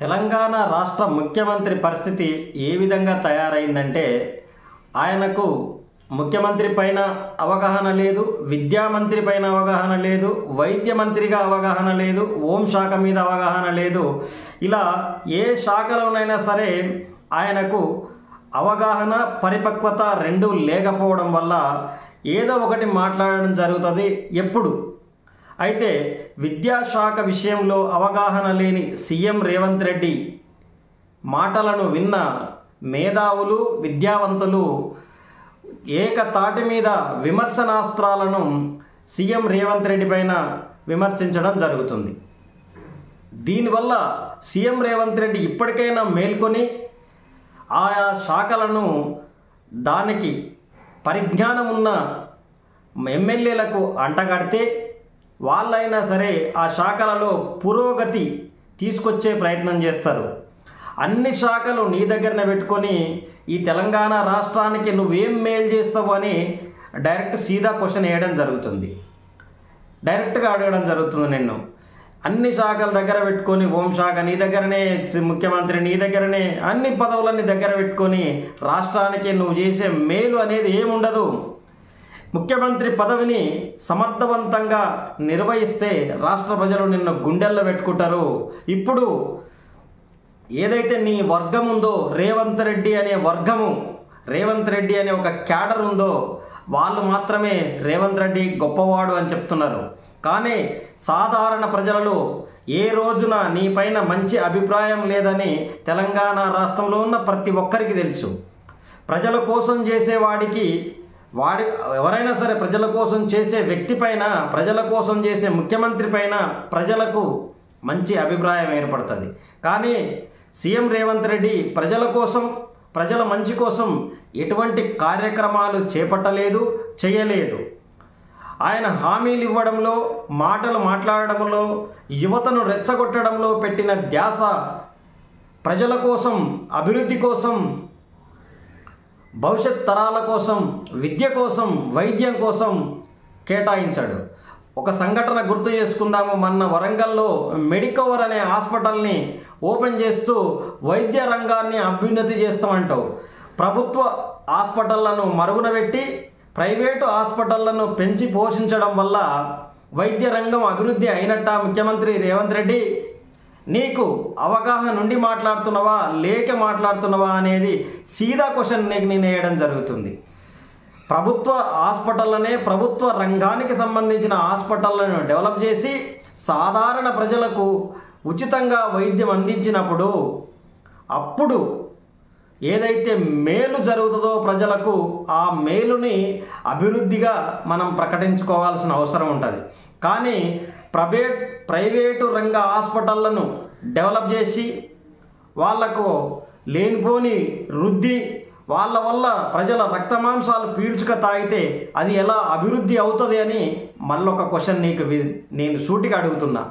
తెలంగాణ రాష్ట్ర ముఖ్యమంత్రి పరిస్థితి ఏ విధంగా తయారైందంటే ఆయనకు ముఖ్యమంత్రి పైన అవగాహన లేదు, విద్యామంత్రి పైన అవగాహన లేదు, వైద్య మంత్రిగా అవగాహన లేదు, హోంశాఖ మీద అవగాహన లేదు. ఇలా ఏ శాఖలోనైనా సరే ఆయనకు అవగాహన పరిపక్వత రెండూ లేకపోవడం వల్ల ఏదో ఒకటి మాట్లాడడం జరుగుతుంది ఎప్పుడు. అయితే విద్యాశాఖ విషయంలో అవగాహన లేని సీఎం రేవంత్ రెడ్డి మాటలను విన్న మేధావులు, విద్యావంతులు ఏకతాటి మీద విమర్శనాస్త్రాలను సీఎం రేవంత్ రెడ్డి పైన విమర్శించడం జరుగుతుంది. దీనివల్ల సీఎం రేవంత్ రెడ్డి ఇప్పటికైనా మేల్కొని ఆయా శాఖలను దానికి పరిజ్ఞానం ఉన్న ఎమ్మెల్యేలకు అంటగడితే వాళ్ళైనా సరే ఆ శాఖలలో పురోగతి తీసుకొచ్చే ప్రయత్నం చేస్తారు. అన్ని శాఖలు నీ దగ్గరనే పెట్టుకొని ఈ తెలంగాణ రాష్ట్రానికి నువ్వేం మేలు చేస్తావు అని డైరెక్ట్ సీదా క్వశ్చన్ వేయడం జరుగుతుంది, డైరెక్ట్గా అడగడం జరుగుతుంది. నిన్ను అన్ని శాఖల దగ్గర పెట్టుకొని హోంశాఖ నీ దగ్గరనే, ముఖ్యమంత్రి నీ దగ్గరనే, అన్ని పదవులన్నీ దగ్గర పెట్టుకొని రాష్ట్రానికి నువ్వు చేసే మేలు అనేది ఏముండదు. ముఖ్యమంత్రి పదవిని సమర్థవంతంగా నిర్వహిస్తే రాష్ట్ర ప్రజలు నిన్ను గుండెల్లో పెట్టుకుంటారు. ఇప్పుడు ఏదైతే నీ వర్గం ఉందో, రేవంత్ రెడ్డి అనే వర్గము, రేవంత్ రెడ్డి అనే ఒక క్యాడర్ ఉందో వాళ్ళు మాత్రమే రేవంత్ రెడ్డి గొప్పవాడు అని చెప్తున్నారు. కానీ సాధారణ ప్రజలలో ఏ రోజున నీ పైన మంచి అభిప్రాయం లేదని తెలంగాణ రాష్ట్రంలో ఉన్న ప్రతి ఒక్కరికి తెలుసు. ప్రజల కోసం చేసేవాడికి ఎవరైనా సరే ప్రజల కోసం చేసే వ్యక్తి పైన, ప్రజల కోసం చేసే ముఖ్యమంత్రి పైన ప్రజలకు మంచి అభిప్రాయం ఏర్పడుతుంది. కానీ సీఎం రేవంత్ రెడ్డి ప్రజల కోసం, ప్రజల మంచి కోసం ఎటువంటి కార్యక్రమాలు చేపట్టలేదు, చేయలేదు. ఆయన హామీలు ఇవ్వడంలో, మాటలు మాట్లాడడంలో, యువతను రెచ్చగొట్టడంలో పెట్టిన ధ్యాస ప్రజల కోసం, అభివృద్ధి కోసం, భవిష్యత్ తరాల కోసం, విద్య కోసం, వైద్యం కోసం కేటాయించాడు. ఒక సంఘటన గుర్తు చేసుకుందాము. మొన్న వరంగల్లో మెడికవర్ అనే హాస్పిటల్ని ఓపెన్ చేస్తూ వైద్య రంగాన్ని అభ్యున్నతి చేస్తామంటావు. ప్రభుత్వ హాస్పిటళ్లను మరుగున పెట్టి ప్రైవేటు హాస్పిటళ్లను పెంచి పోషించడం వల్ల వైద్య రంగం అభివృద్ధి అయినట్ట ముఖ్యమంత్రి రేవంత్ రెడ్డి? నీకు అవగాహన నుండి మాట్లాడుతున్నావా, లేక మాట్లాడుతున్నావా అనేది సీదా క్వశ్చన్ నేను వేయడం జరుగుతుంది. ప్రభుత్వ హాస్పిటళ్ళనే, ప్రభుత్వ రంగానికి సంబంధించిన హాస్పిటళ్లను డెవలప్ చేసి సాధారణ ప్రజలకు ఉచితంగా వైద్యం అందించినప్పుడు అప్పుడు ఏదైతే మేలు జరుగుతుందో ప్రజలకు, ఆ మేలుని అభివృద్ధిగా మనం ప్రకటించుకోవాల్సిన అవసరం ఉంటుంది. కానీ ప్రైవేటు రంగ హాస్పిటళ్లను డెవలప్ చేసి వాళ్లకు లేనిపోని రుద్ది వాళ్ళ వల్ల ప్రజల రక్తమాంసాలు పీల్చుక తాగితే అది ఎలా అభివృద్ధి అవుతుంది అని మళ్ళొక క్వశ్చన్ నేను సూటిగా అడుగుతున్నా.